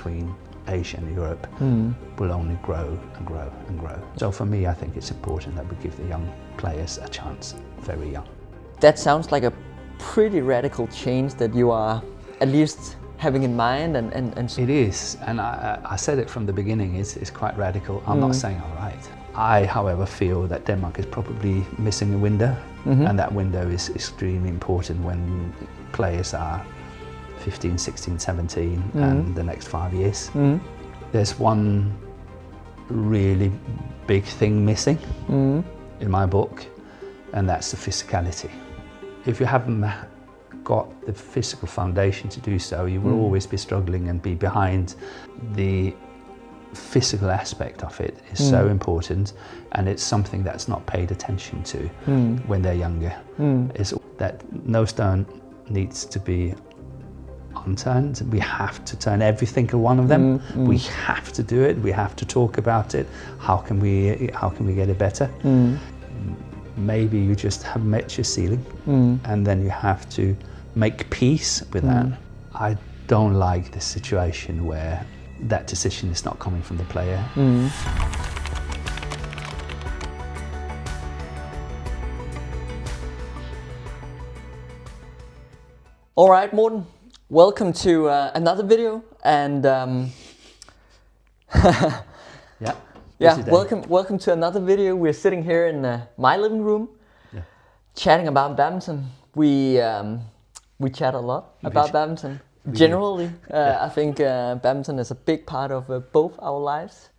between Asia and Europe will only grow and grow and grow. So for me, I think it's important that we give the young players a chance, very young. That sounds like a pretty radical change that you are at least having in mind. And It is, and I said it from the beginning, it's quite radical. I'm not saying I'm right. I, however, feel that Denmark is probably missing a window, and that window is extremely important when players are 15, 16, 17 and the next 5 years. There's one really big thing missing in my book, and that's the physicality. If you haven't got the physical foundation to do so, you will always be struggling and be behind. The physical aspect of it is so important, and it's something that's not paid attention to when they're younger. Is that no stone needs to be unturned. We have to turn every single one of them. We have to do it. We have to talk about it. How can we get it better? Maybe you just have met your ceiling, and then you have to make peace with that. I don't like the situation where that decision is not coming from the player. all right, Morten, welcome to another video, and welcome to another video. We're sitting here in my living room, chatting about badminton. We chat a lot about badminton. Generally, I think badminton is a big part of both our lives.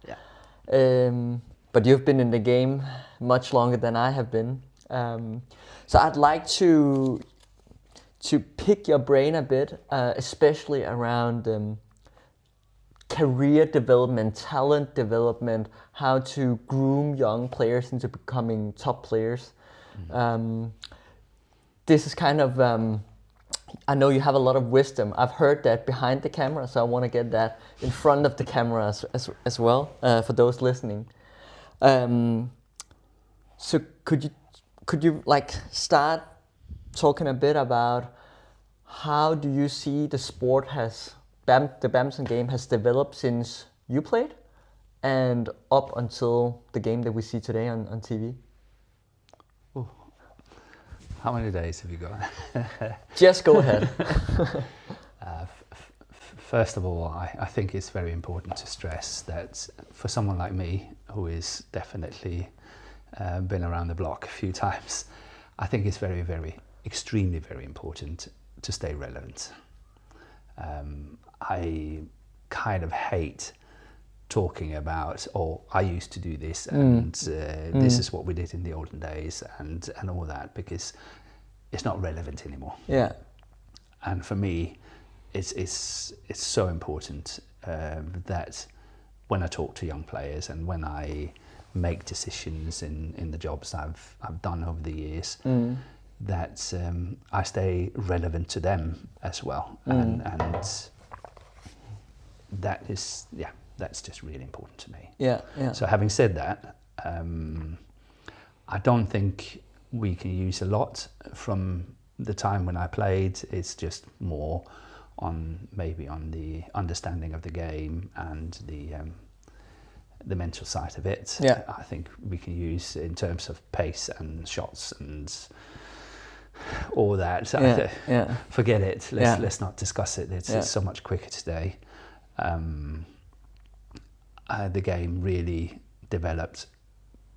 But you've been in the game much longer than I have been. So I'd like to pick your brain a bit, especially around career development, talent development, how to groom young players into becoming top players. This is kind of, I know you have a lot of wisdom. I've heard that behind the camera, so I want to get that in front of the camera as well, for those listening. So could you like start talking a bit about how do you see the sport the badminton game has developed since you played and up until the game that we see today on TV? Ooh. How many days have you got? Just go ahead. First of all, I think it's very important to stress that for someone like me, who is definitely been around the block a few times, I think it's extremely very important to stay relevant. I kind of hate talking about, I used to do this, and this is what we did in the olden days, and all that, because it's not relevant anymore. Yeah. And for me, it's so important that when I talk to young players and when I make decisions in the jobs I've done over the years, that I stay relevant to them as well, and that is, that's just really important to me. Yeah. So having said that, I don't think we can use a lot from the time when I played. It's just more on the understanding of the game and the mental side of it. Yeah. I think we can use in terms of pace and shots and all that. Forget it. Let's not discuss it. It's so much quicker today. The game really developed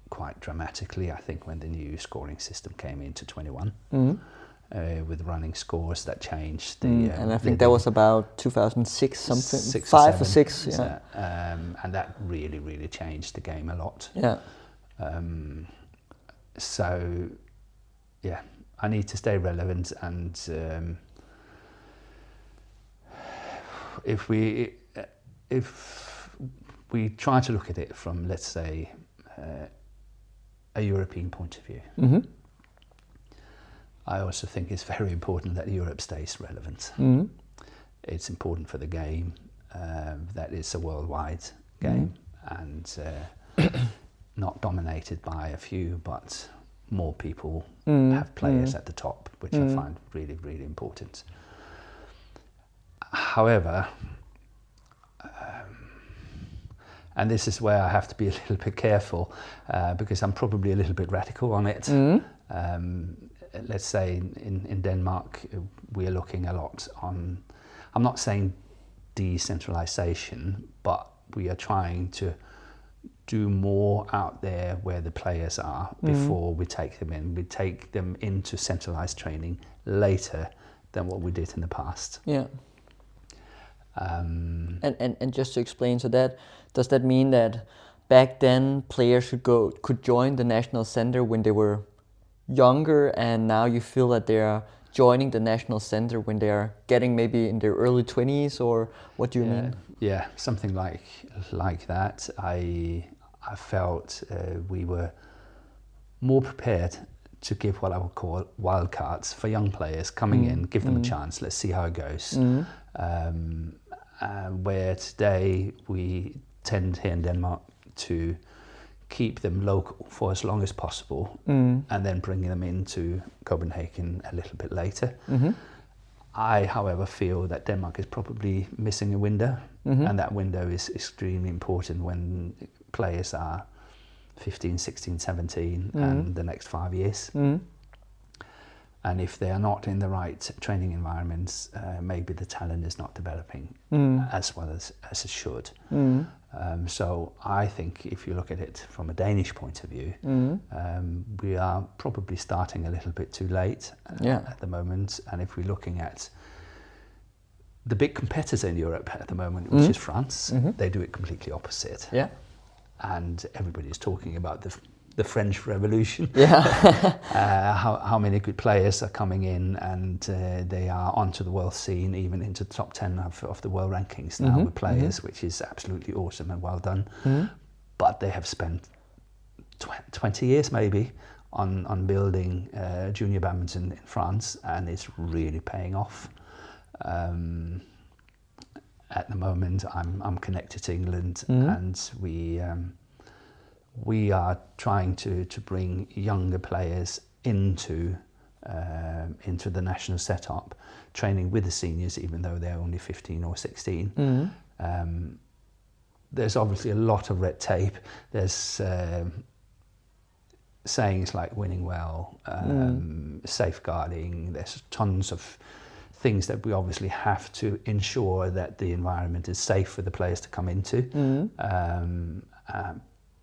quite dramatically, I think, when the new scoring system came into 21, with running scores that changed. And I think that was about 2006 something, 5 or 6. Yeah. And that really, really changed the game a lot. Yeah. So, yeah, I need to stay relevant, and if we try to look at it from, let's say, a European point of view, I also think it's very important that Europe stays relevant. It's important for the game, that it's a worldwide game, and not dominated by a few, but more people have players at the top, which I find really, really important. However, And this is where I have to be a little bit careful because I'm probably a little bit radical on it. Let's say in Denmark, we are looking a lot on, I'm not saying decentralisation, but we are trying to do more out there where the players are before we take them in. We take them into centralised training later than what we did in the past. Yeah. And just to explain, so that does that mean that back then players could join the national center when they were younger, and now you feel that they are joining the national center when they are getting maybe in their early 20s, or what do you mean? Yeah, something like that. I felt we were more prepared to give what I would call wildcards for young players coming in, give them a chance, let's see how it goes. Where today we tend here in Denmark to keep them local for as long as possible and then bringing them into Copenhagen a little bit later. I, however, feel that Denmark is probably missing a window, and that window is extremely important when players are 15, 16, 17 and the next 5 years. And if they are not in the right training environments, maybe the talent is not developing as well as it should. So I think if you look at it from a Danish point of view, we are probably starting a little bit too late at the moment. And if we're looking at the big competitor in Europe at the moment, which is France, they do it completely opposite. Yeah. And everybody's talking about the French Revolution. How many good players are coming in, and they are onto the world scene, even into the top 10 of the world rankings now with players, which is absolutely awesome and well done. But they have spent 20 years maybe on building junior badminton in France, and it's really paying off. At the moment, I'm connected to England, and we are trying to bring younger players into the national setup, training with the seniors, even though they're only 15 or 16. There's obviously a lot of red tape. There's sayings like winning well, safeguarding. There's tons of things that we obviously have to ensure that the environment is safe for the players to come into.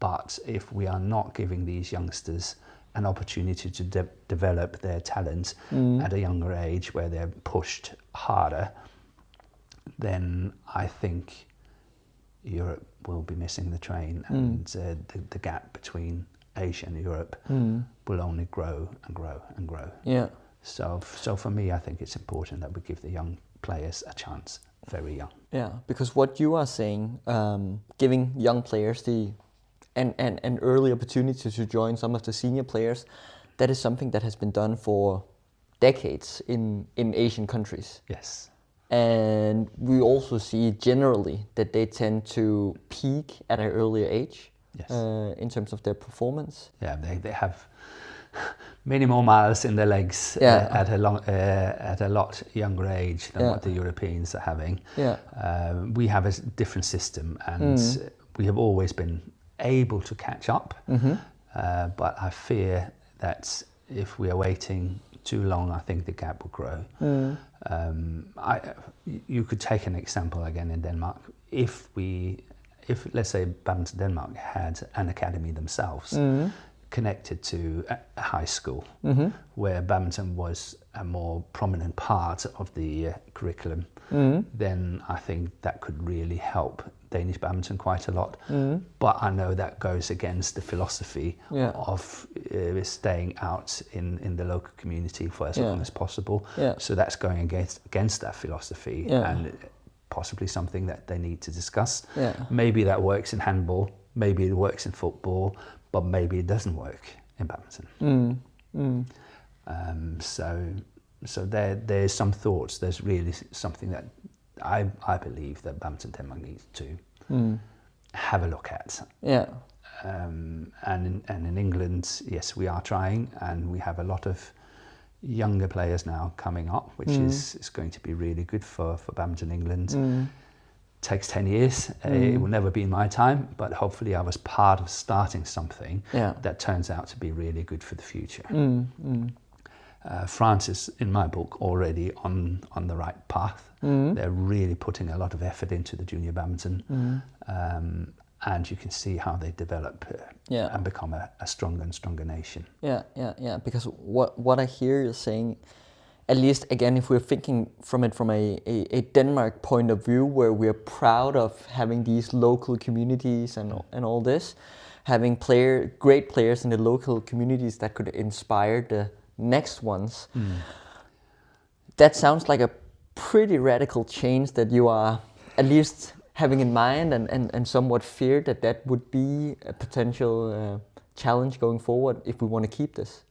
But if we are not giving these youngsters an opportunity to develop their talent at a younger age, where they're pushed harder, then I think Europe will be missing the train, and the gap between Asia and Europe will only grow and grow and grow. Yeah. So for me, I think it's important that we give the young players a chance very young. Yeah, because what you are saying, giving young players an early opportunity to join some of the senior players, that is something that has been done for decades in Asian countries. Yes. And we also see generally that they tend to peak at an earlier age. Yes. In terms of their performance. Yeah, they have many more miles in their legs at a lot younger age than what the Europeans are having. Yeah. We have a different system, and we have always been able to catch up. But I fear that if we are waiting too long, I think the gap will grow. You could take an example again in Denmark. If let's say Badminton Denmark had an academy themselves, connected to a high school, where badminton was a more prominent part of the curriculum, then I think that could really help Danish badminton quite a lot. But I know that goes against the philosophy of staying out in the local community for as long as possible. So that's going against that philosophy, and possibly something that they need to discuss. Maybe that works in handball, maybe it works in football, but maybe it doesn't work in badminton. So there's some thoughts. There's really something that I believe that Badminton Denmark needs to have a look at. And in England, yes, we are trying, and we have a lot of younger players now coming up, which is going to be really good for Badminton England. takes 10 years. It will never be in my time, but hopefully I was part of starting something that turns out to be really good for the future. France is, in my book, already on the right path. They're really putting a lot of effort into the junior badminton, and you can see how they develop and become a stronger and stronger nation. Yeah. Because what I hear you saying, at least again, if we're thinking from a Denmark point of view, where we're proud of having these local communities and all this, having great players in the local communities that could inspire the next ones. That sounds like a pretty radical change that you are at least having in mind and somewhat fear that would be a potential challenge going forward if we want to keep this.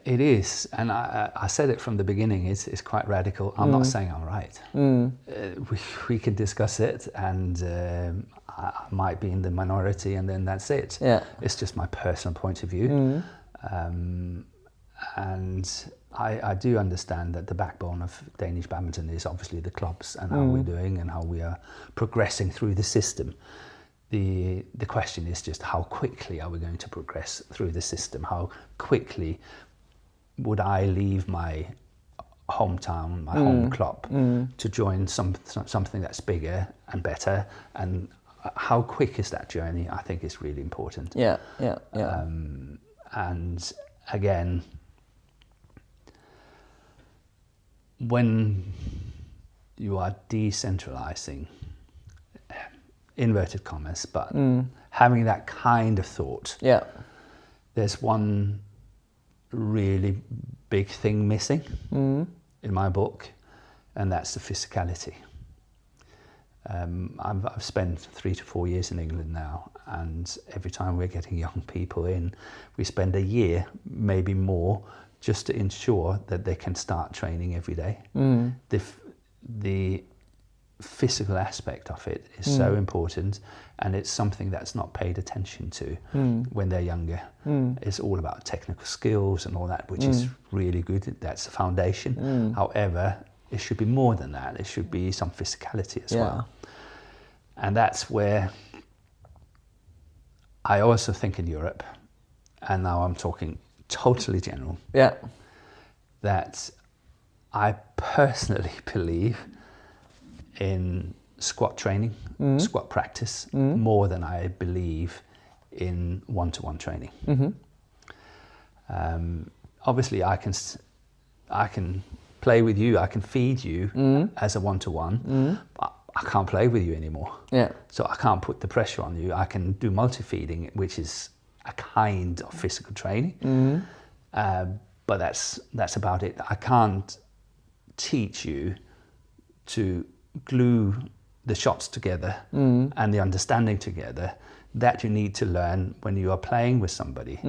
It is, and I said it from the beginning, it's quite radical. I'm not saying I'm right. We can discuss it, and I might be in the minority, and then that's it. It's just my personal point of view. And I do understand that the backbone of Danish badminton is obviously the clubs and how we're doing and how we are progressing through the system. The question is just how quickly are we going to progress through the system? How quickly would I leave my hometown, my home club, to join something that's bigger and better? And how quick is that journey? I think is really important. And again, when you are decentralizing, inverted commas, but having that kind of thought, there's one really big thing missing in my book, and that's the physicality. I've spent 3 to 4 years in England now, and every time we're getting young people in, we spend a year, maybe more, just to ensure that they can start training every day. The physical aspect of it is so important, and it's something that's not paid attention to when they're younger. It's all about technical skills and all that, which is really good. That's the foundation. However, it should be more than that. It should be some physicality as well. And that's where I also think in Europe, and now I'm talking totally general, that I personally believe in squat training, squat practice, more than I believe in one-to-one training. Obviously, I can play with you, I can feed you as a one-to-one, but I can't play with you anymore. So I can't put the pressure on you. I can do multi-feeding, which is a kind of physical training, but that's about it. I can't teach you to glue the shots together and the understanding together that you need to learn when you are playing with somebody,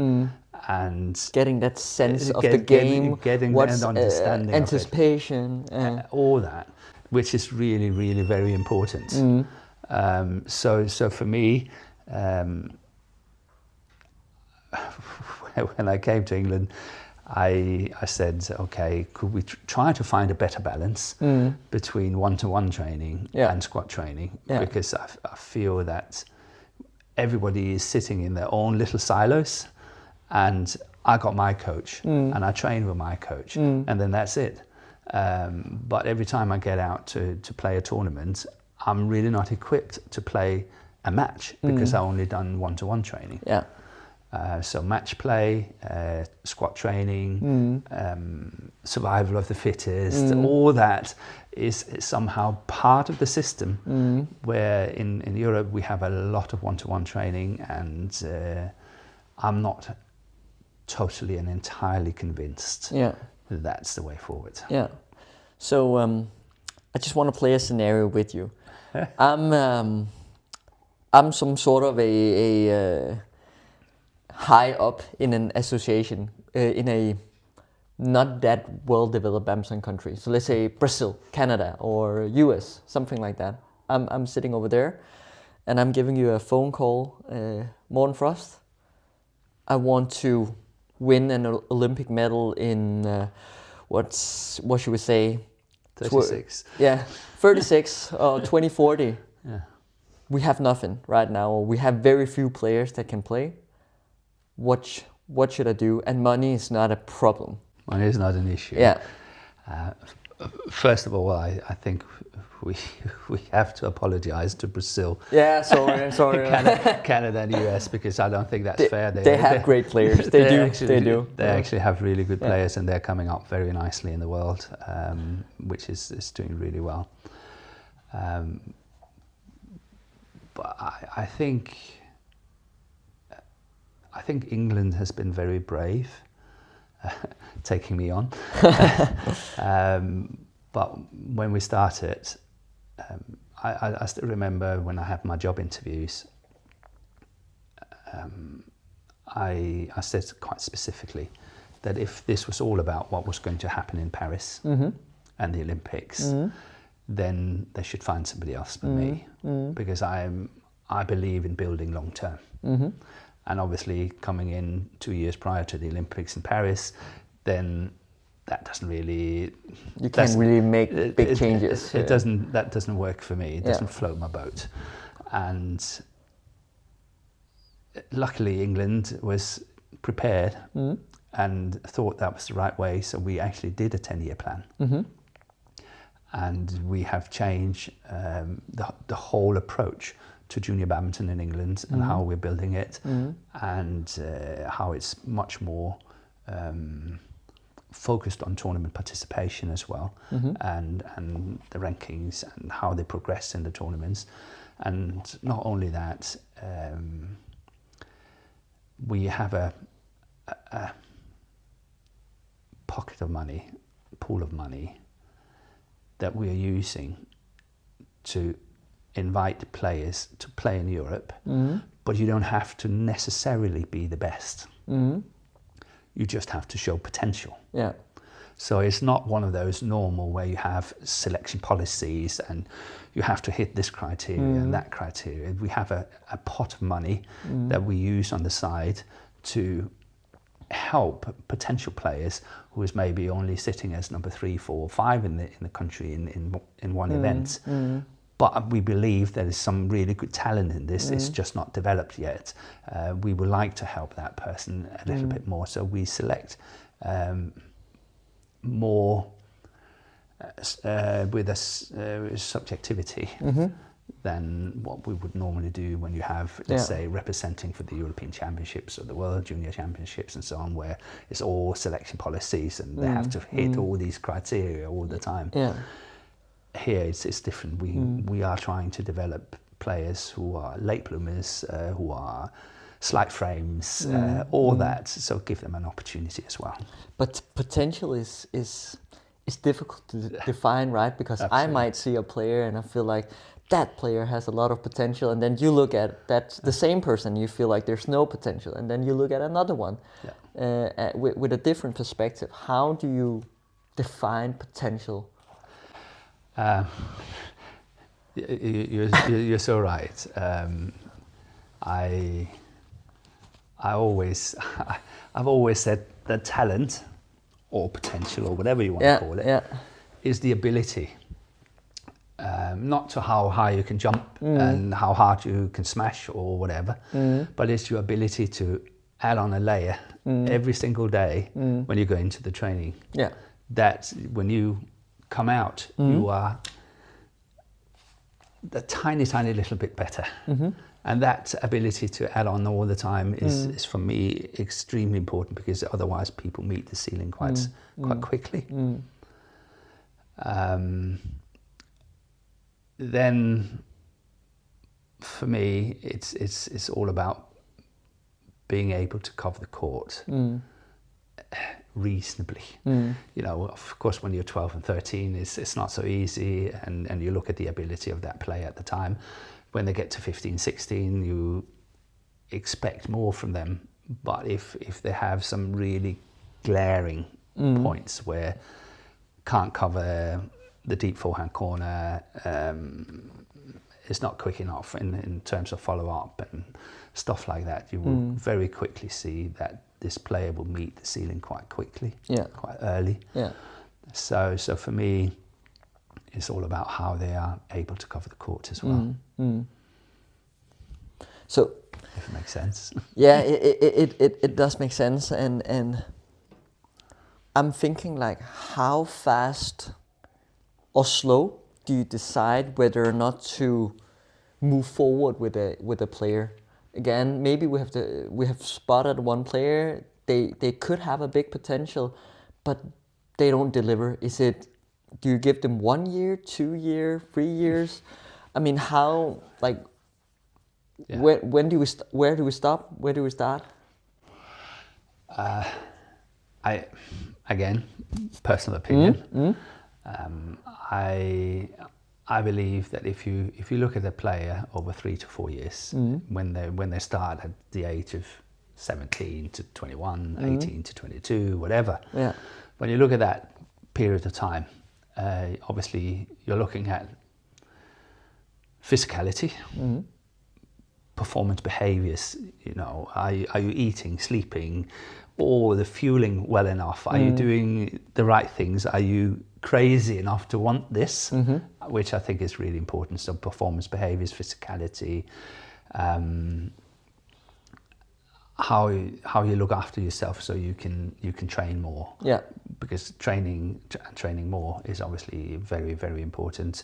and getting that sense of the game, getting what's an understanding, anticipation, all that, which is really, really very important. So for me, when I came to England, I said, okay, could we try to find a better balance between one-to-one training and squat training? Because I feel that everybody is sitting in their own little silos, and I got my coach and I train with my coach, and then that's it. But every time I get out to play a tournament, I'm really not equipped to play a match because I've only done one-to-one training. So match play, squat training, survival of the fittest, all that is somehow part of the system, where in Europe we have a lot of one-to-one training, and I'm not totally and entirely convinced that that's the way forward. So I just want to play a scenario with you. I'm some sort of a high up in an association in a not that well-developed badminton country. So let's say Brazil, Canada, or US, something like that. I'm sitting over there, and I'm giving you a phone call. Morten Frost, I want to win an Olympic medal in what should we say, 36. 36 or 2040. Yeah. We have nothing right now, or we have very few players that can play. What should I do? And money is not a problem. Money is not an issue. Yeah. First of all, I think we have to apologize to Brazil. Yeah, sorry. Canada and US, because I don't think that's fair. They have great players. They do. They actually have really good players, and they're coming up very nicely in the world, which is doing really well. But I think England has been very brave, taking me on. But when we started, I still remember when I had my job interviews, I said quite specifically that if this was all about what was going to happen in Paris and the Olympics, then they should find somebody else for me, because I believe in building long term. And obviously coming in 2 years prior to the Olympics in Paris, then that doesn't really... You can't really make big changes. That doesn't work for me. It doesn't float my boat. And luckily England was prepared and thought that was the right way. So we actually did a 10-year plan. And we have changed the whole approach to junior badminton in England and how we're building it, and how it's much more focused on tournament participation as well, and the rankings and how they progress in the tournaments. And not only that, we have a pocket of money, pool of money that we are using to invite players to play in Europe, but you don't have to necessarily be the best. You just have to show potential. Yeah. So it's not one of those normal where you have selection policies and you have to hit this criteria and that criteria. We have a pot of money that we use on the side to help potential players who is maybe only sitting as number 3, 4, 5 in the country in one event. But we believe there is some really good talent in this. It's just not developed yet. We would like to help that person a little bit more. So we select more with a subjectivity than what we would normally do when you have, let's say, representing for the European Championships or the World Junior Championships and so on, where it's all selection policies and they have to hit all these criteria all the time. Yeah. Here it's different. We are trying to develop players who are late bloomers, who are slight frames, all that. So give them an opportunity as well. But potential is difficult to define, right? Because I might see a player and I feel like that player has a lot of potential, and then you look at that the same person, you feel like there's no potential, and then you look at another one with a different perspective. How do you define potential? You're so right. I've always said that talent or potential or whatever you want to call it is the ability, not to how high you can jump and how hard you can smash or whatever, but it's your ability to add on a layer every single day when you go into the training. Yeah. That when you come out, you are a tiny little bit better. And that ability to add on all the time is for me extremely important, because otherwise people meet the ceiling quite quickly. Then for me it's all about being able to cover the court reasonably. You know, of course when you're 12 and 13 it's not so easy, and you look at the ability of that player at the time. When they get to 15, 16, you expect more from them. But if they have some really glaring points where can't cover the deep forehand corner, is not quick enough in terms of follow-up and stuff like that, you will very quickly see that this player will meet the ceiling quite quickly, quite early. So for me, it's all about how they are able to cover the court as well. So, if it makes sense. Yeah, it does make sense, and I'm thinking like, how fast or slow do you decide whether or not to move forward with a player? Again, maybe we have spotted one player, they could have a big potential, but they don't deliver. Do you give them 1 year, 2 year, 3 years? I mean, how, like, yeah. when do we where do we stop? Where do we start? Again, personal opinion. I believe that if you look at a player over 3 to 4 years, when they start at the age of 17 to 21, 18 to 22, whatever. Yeah. When you look at that period of time, obviously you're looking at physicality, performance behaviors. You know, are you eating, sleeping, or the fueling well enough? Are you doing the right things? Are you crazy enough to want this? Which I think is really important. So performance behaviors, physicality, how you look after yourself so you can train more. Yeah. Because training more is obviously very, very important.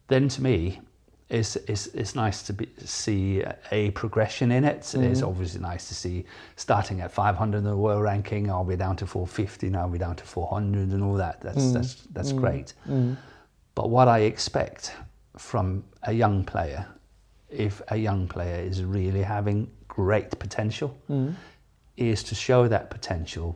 Then to me, it's nice to see a progression in it. It's obviously nice to see starting at 500 in the world ranking, I'll be down to 450, now we're down to 400 and all that. That's great. But what I expect from a young player, if a young player is really having great potential, is to show that potential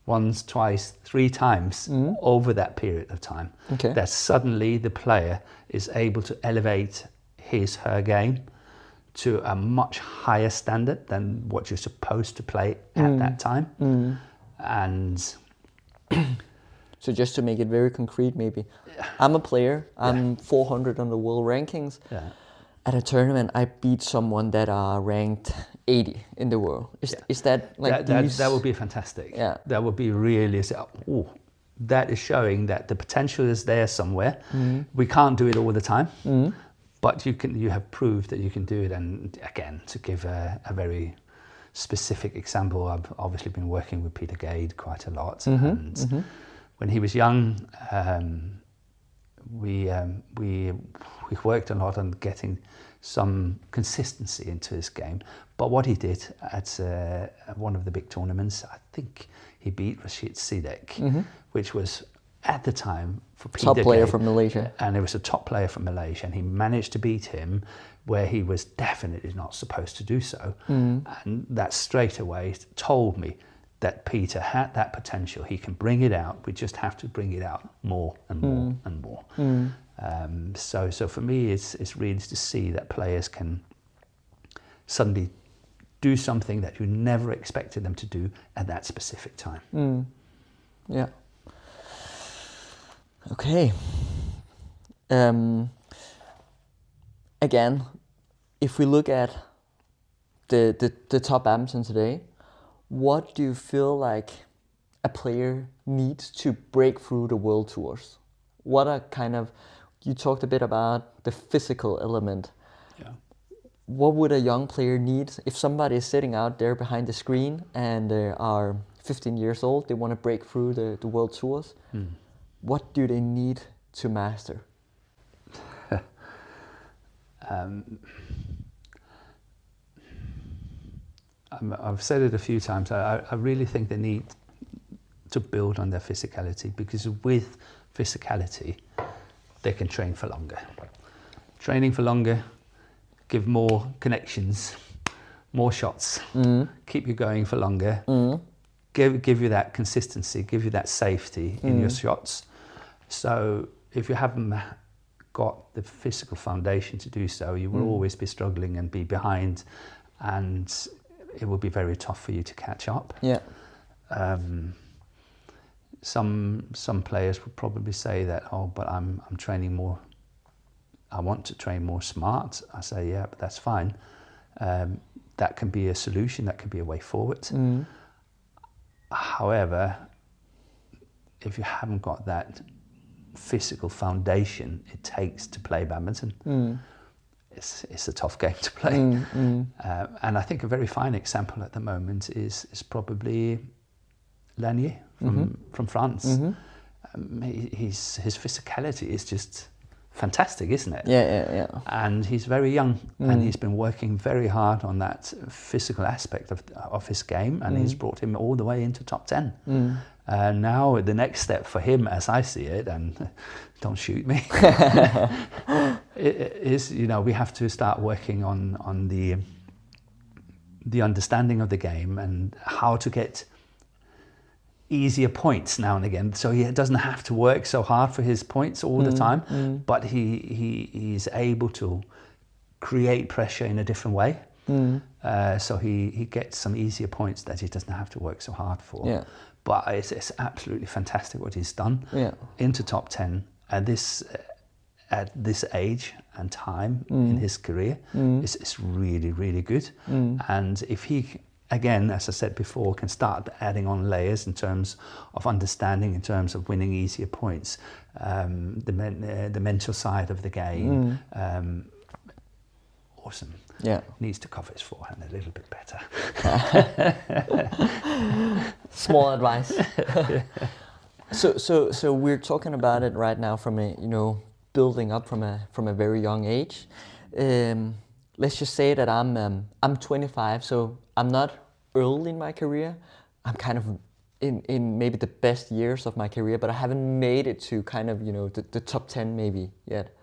once, twice, 3 times over that period of time. Okay. That suddenly the player is able to elevate her game to a much higher standard than what you're supposed to play at that time. And so just to make it very concrete, maybe, I'm a player, I'm 400 on the world rankings. Yeah. At a tournament, I beat someone that are ranked 80 in the world. Is that like that would be fantastic. Yeah. That would be really, that is showing that the potential is there somewhere. We can't do it all the time, but you have proved that you can do it. And again, to give a very specific example, I've obviously been working with Peter Gade quite a lot, and when he was young, we worked a lot on getting some consistency into his game. But what he did at one of the big tournaments, I think he beat Rashid Sidek, which was at the time for Peter top player Gade, from Malaysia. And it was a top player from Malaysia, and he managed to beat him where he was definitely not supposed to do so. And that straight away told me that Peter had that potential. He can bring it out. We just have to bring it out more and more and more. So for me, it's really to see that players can suddenly do something that you never expected them to do at that specific time. Yeah. Okay. Again, if we look at the top badminton today, what do you feel like a player needs to break through the world tours? What are you talked a bit about the physical element. Yeah. What would a young player need if somebody is sitting out there behind the screen and they are 15 years old, they want to break through the world tours? What do they need to master? I've said it a few times. I really think they need to build on their physicality, because with physicality, they can train for longer. Training for longer, give more connections, more shots, keep you going for longer, give you that consistency, give you that safety in your shots. So if you haven't got the physical foundation to do so, you will always be struggling and be behind, and it will be very tough for you to catch up. Yeah. Some players would probably say that, but I'm training more. I want to train more smart. I say, yeah, but that's fine. That can be a solution. That can be a way forward. However, if you haven't got that physical foundation it takes to play badminton, it's a tough game to play. And I think a very fine example at the moment is probably Lanier from France. His physicality is just fantastic, isn't it? Yeah. And he's very young, and he's been working very hard on that physical aspect of his game, and he's brought him all the way into top 10. Now the next step for him, as I see it, and don't shoot me, is, you know, we have to start working on the understanding of the game and how to get easier points now and again, so he doesn't have to work so hard for his points all the time, but he's able to create pressure in a different way, so he gets some easier points that he doesn't have to work so hard for. But it's absolutely fantastic what he's done into top 10 at this age and time in his career. It's really, really good. And if he, again, as I said before, can start adding on layers in terms of understanding, in terms of winning easier points, the mental side of the game, awesome. Needs to cover his forehand a little bit better. Small advice. So we're talking about it right now from a, you know, building up from a very young age. Let's just say that I'm 25, so I'm not early in my career. I'm kind of in maybe the best years of my career, but I haven't made it to kind of, you know, the top 10 maybe yet.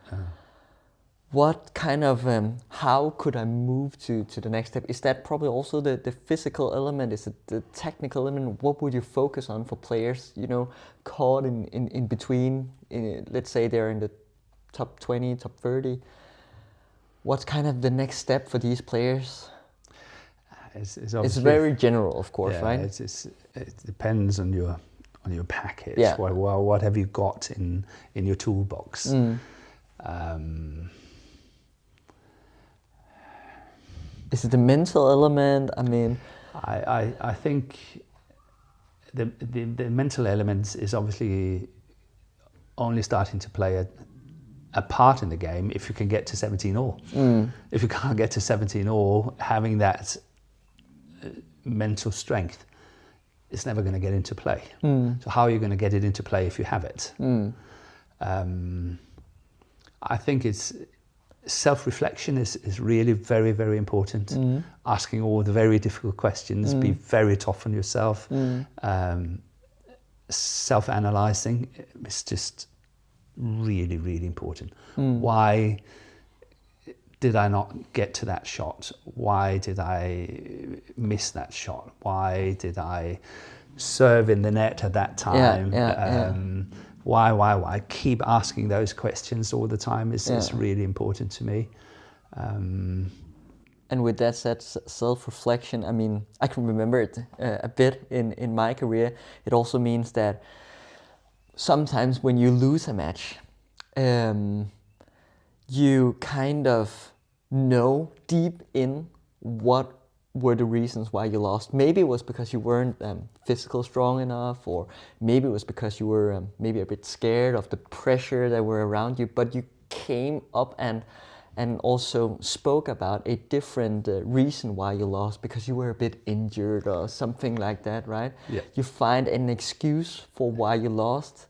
What kind of, how could I move to the next step? Is that probably also the physical element? Is it the technical element? What would you focus on for players, you know, caught in between, let's say they're in the top 20, top 30? What's kind of the next step for these players? It's very general, of course, right? It depends on your package. What have you got in your toolbox? Is it the mental element? I mean, I think the mental element is obviously only starting to play a part in the game if you can get to 17 all. If you can't get to 17 all, having that mental strength is never going to get into play. So how are you going to get it into play if you have it? I think it's self-reflection is really very, very important. Asking all the very difficult questions, be very tough on yourself. Self-analyzing is just really, really important. Why did I not get to that shot? Why did I miss that shot? Why did I serve in the net at that time? Why? Keep asking those questions all the time is really important to me. And with that said, self-reflection, I mean, I can remember it a bit in my career. It also means that sometimes when you lose a match, you kind of know deep in what were the reasons why you lost. Maybe it was because you weren't physically strong enough, or maybe it was because you were maybe a bit scared of the pressure that were around you, but you came up and also spoke about a different reason why you lost, because you were a bit injured or something like that, right? You find an excuse for why you lost,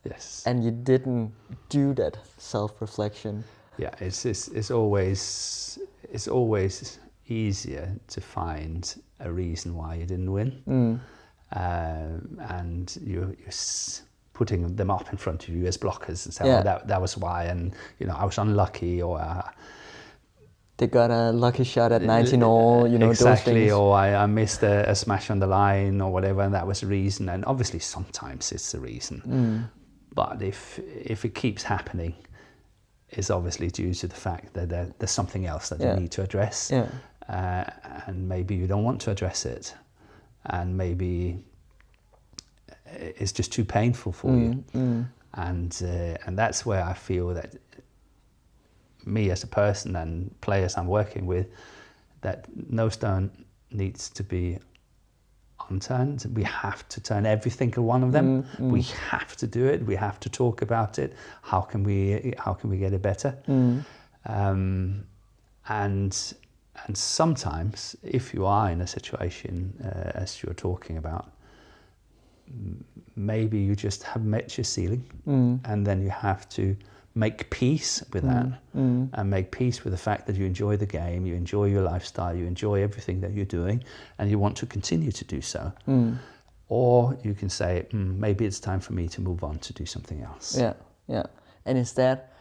and you didn't do that self-reflection. It's always easier to find a reason why you didn't win, and you're putting them up in front of you as blockers and saying, that was why, and you know, I was unlucky, or they got a lucky shot at 19 all, you know, exactly, those things. or I missed a smash on the line or whatever, and that was the reason. And obviously sometimes it's the reason, but if it keeps happening, it's obviously due to the fact that there's something else that you need to address, and maybe you don't want to address it, and maybe it's just too painful for you, and that's where I feel that me as a person and players I'm working with, that no stone needs to be unturned. We have to turn every single one of them. We have to do it. We have to talk about it. How can we get it better? And sometimes, if you are in a situation as you're talking about, maybe you just have met your ceiling, and then you have to make peace with that, and make peace with the fact that you enjoy the game, you enjoy your lifestyle, you enjoy everything that you're doing, and you want to continue to do so. Or you can say, maybe it's time for me to move on to do something else. Yeah. And is that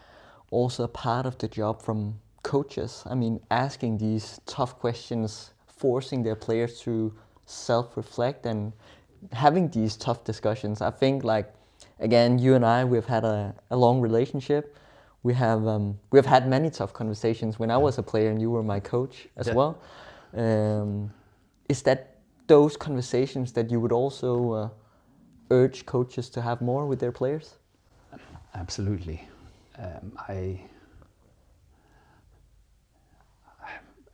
also a part of the job from coaches? I mean, asking these tough questions, forcing their players to self-reflect and having these tough discussions. I think, like, again, you and I, we've had a long relationship. We've had many tough conversations when I was a player and you were my coach as well. Is that those conversations that you would also urge coaches to have more with their players? Absolutely.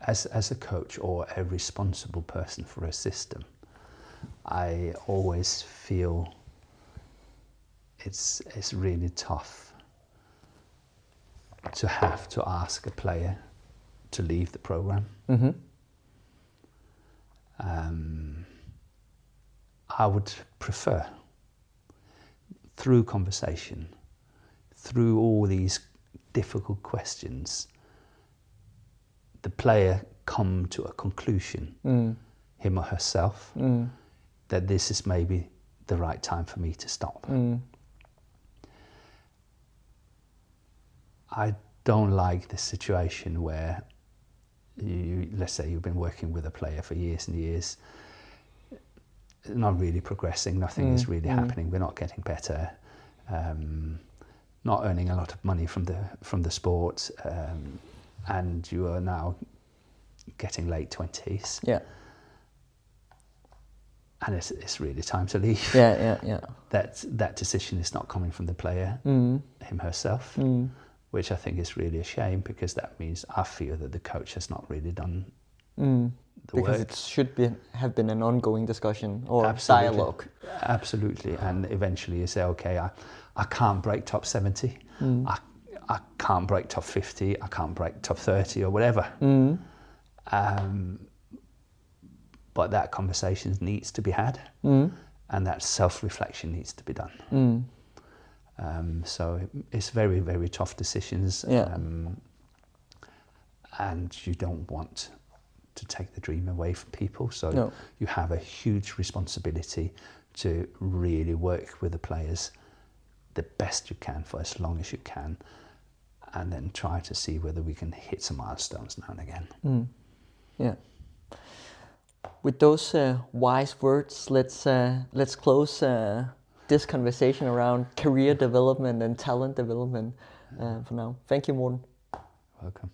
As a coach or a responsible person for a system, I always feel it's really tough to have to ask a player to leave the program. I would prefer, through conversation, through all these difficult questions, the player come to a conclusion, him or herself, that this is maybe the right time for me to stop. I don't like the situation where let's say you've been working with a player for years and years, not really progressing, nothing is really happening, we're not getting better, not earning a lot of money from the sport, and you are now getting late 20s. And it's really time to leave. That decision is not coming from the player, him herself, which I think is really a shame, because that means I feel that the coach has not really done the because work. It should have been an ongoing discussion or dialogue. Absolutely, and eventually you say, okay, I can't break top 70, I can't break top 50, I can't break top 30 or whatever. But that conversation needs to be had, and that self-reflection needs to be done. So it's very, very tough decisions, and you don't want to take the dream away from people. So you have a huge responsibility to really work with the players the best you can for as long as you can, and then try to see whether we can hit some milestones now and again. With those wise words, let's close this conversation around career development and talent development for now. Thank you, Morten. Welcome.